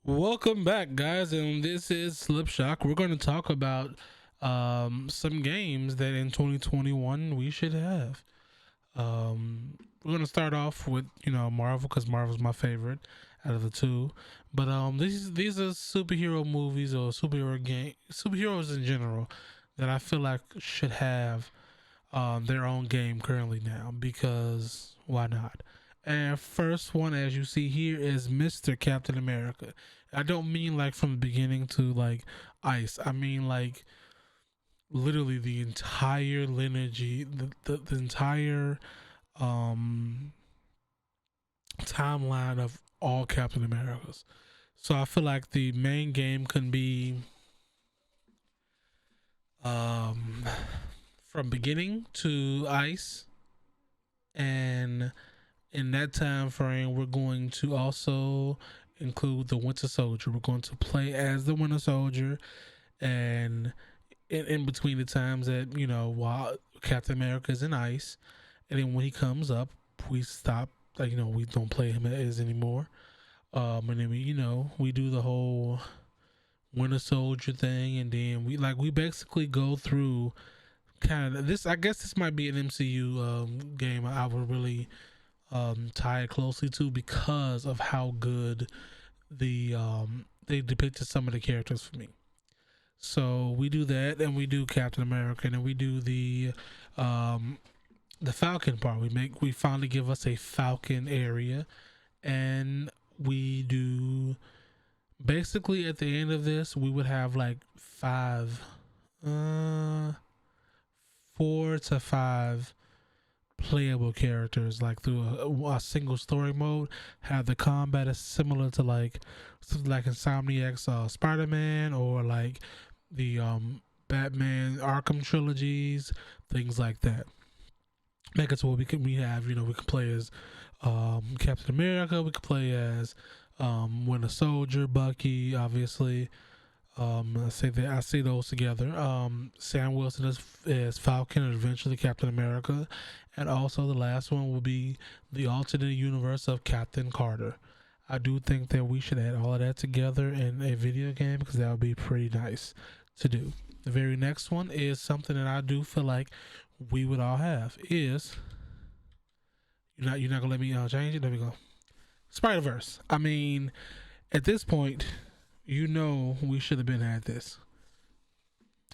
Welcome back, guys, and this is Slipshock. We're going to talk about some games that in 2021 we should have. We're going to start off with Marvel because Marvel's my favorite out of the two. But these are superhero movies or superheroes in general that I feel like should have their own game currently now because why not? And first one, as you see here, is Mr. Captain America. I don't mean like from the beginning to like Ice. I mean like literally the entire lineage, the entire um, timeline of all Captain Americas. So I feel like the main game can be um, from beginning to Ice, and in that time frame, we're going to also include the Winter Soldier. We're going to play as the Winter Soldier, and in between the times that while Captain America is in ice, and then when he comes up, we stop. Like we don't play him as anymore. And then we do the whole Winter Soldier thing, and then we basically go through kind of this. I guess this might be an MCU game. I would really tie it closely to because of how good they depicted some of the characters for me. So we do that, and we do Captain America, and we do the Falcon part. We finally give us a Falcon area, and we do basically at the end of this we would have like uh, 4 to 5 playable characters like through a single story mode. Have the combat is similar to like something like Insomniac's Spider-Man or like the Batman Arkham trilogies, things like that. Make it so we have we can play as Captain America, we can play as Winter Soldier, Bucky, obviously. I see those together. Sam Wilson is Falcon and eventually Captain America, and also the last one will be the alternate universe of Captain Carter. I do think that we should add all of that together in a video game because that would be pretty nice to do. The very next one is something that I do feel like we would all have. Is you're not gonna let me change it? There we go. Spider Verse. I mean, at this point, we should have been had this.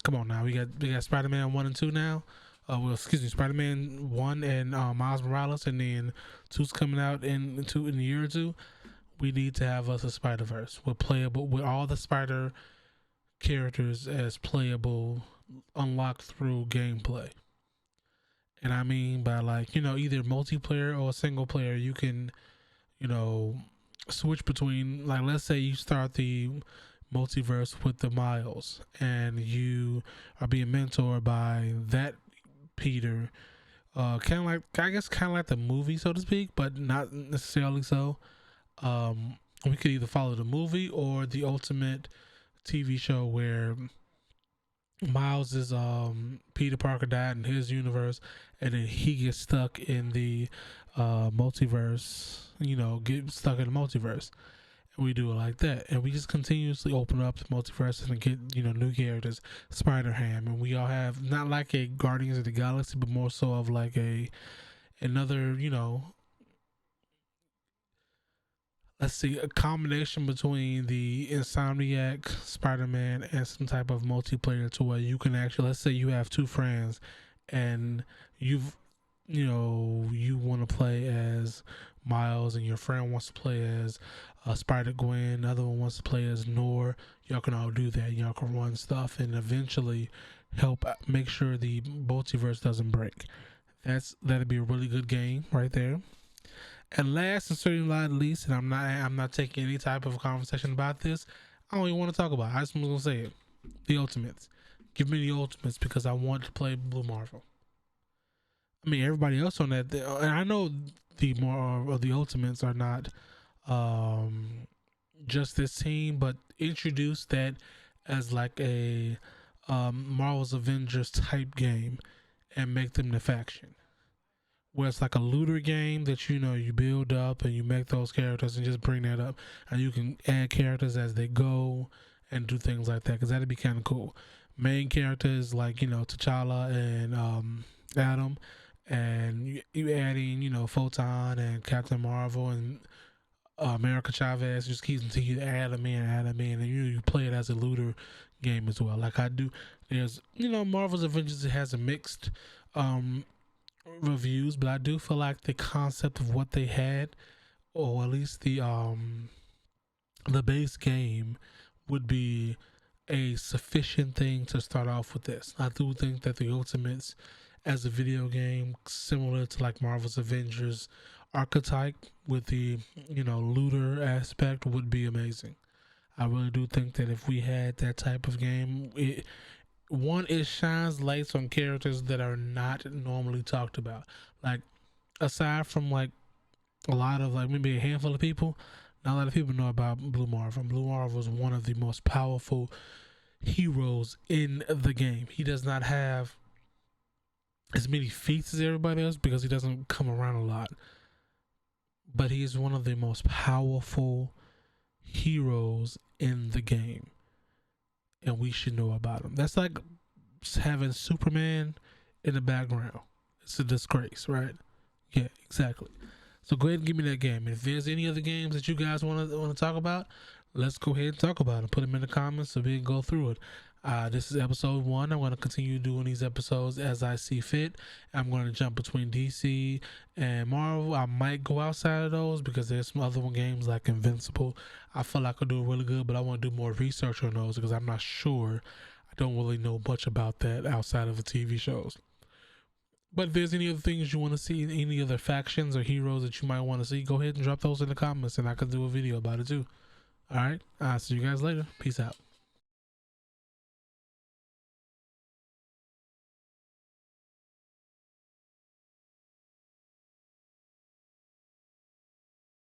Come on now, we got Spider Man 1 and 2 now. Excuse me, Spider Man 1 and Miles Morales, and then two's coming out in a year or two. We need to have us a Spider Verse with playable with all the Spider characters as playable, unlocked through gameplay. And I mean by like either multiplayer or single player, you can you know switch between, like, let's say you start the multiverse with the Miles and you are being mentored by that Peter, kind of like, I guess, kind of like the movie, so to speak, but not necessarily so. We could either follow the movie or the ultimate TV show where Miles is Peter Parker died in his universe, and then he gets stuck in the multiverse. Get stuck in the multiverse, and we do it like that, and we just continuously open up the multiverse and get new characters, Spider Ham, and we all have not like a Guardians of the Galaxy, but more so of like another let's see, a combination between the Insomniac Spider-Man and some type of multiplayer to where you can actually, let's say you have two friends and you want to play as Miles and your friend wants to play as Spider Gwen, the other one wants to play as Nor. Y'all can all do that. Y'all can run stuff and eventually help make sure the multiverse doesn't break. That'd be a really good game right there. And last and certainly not least, and I'm not taking any type of conversation about this. I don't even want to talk about it. I just was gonna say it. The Ultimates. Give me the Ultimates because I want to play Blue Marvel. I mean, everybody else on that, and I know the more of the Ultimates are not just this team, but introduce that as like a Marvel's Avengers type game and make them the faction where it's like a looter game that you build up and you make those characters and just bring that up, and you can add characters as they go and do things like that, because that'd be kind of cool. Main characters like T'Challa and Adam, and you adding Photon and Captain Marvel and America Chavez. Just keeps continue to add them in, and you play it as a looter game as well. Like I do. There's Marvel's Avengers, it has a mixed reviews, but I do feel like the concept of what they had, or at least the base game, would be a sufficient thing to start off with this. I do think that the Ultimates as a video game, similar to like Marvel's Avengers archetype with the looter aspect, would be amazing. I really do think that if we had that type of game, it shines lights on characters that are not normally talked about. Like, aside from like a lot of like maybe a handful of people, not a lot of people know about Blue Marvel. Blue Marvel is one of the most powerful heroes in the game. He does not have as many feats as everybody else because he doesn't come around a lot, but he is one of the most powerful heroes in the game, and we should know about him. That's like having Superman in the background. It's a disgrace, right? Yeah, exactly. So go ahead and give me that game. And if there's any other games that you guys want to talk about, let's go ahead and talk about them. Put them in the comments so we can go through it. This is episode 1. I'm going to continue doing these episodes as I see fit. I'm going to jump between DC and Marvel. I might go outside of those because there's some other games like Invincible I feel like I could do really good, but I want to do more research on those because I'm not sure. I don't really know much about that outside of the TV shows. But if there's any other things you want to see, any other factions or heroes that you might want to see, go ahead and drop those in the comments and I could do a video about it too. All right. I'll see you guys later. Peace out.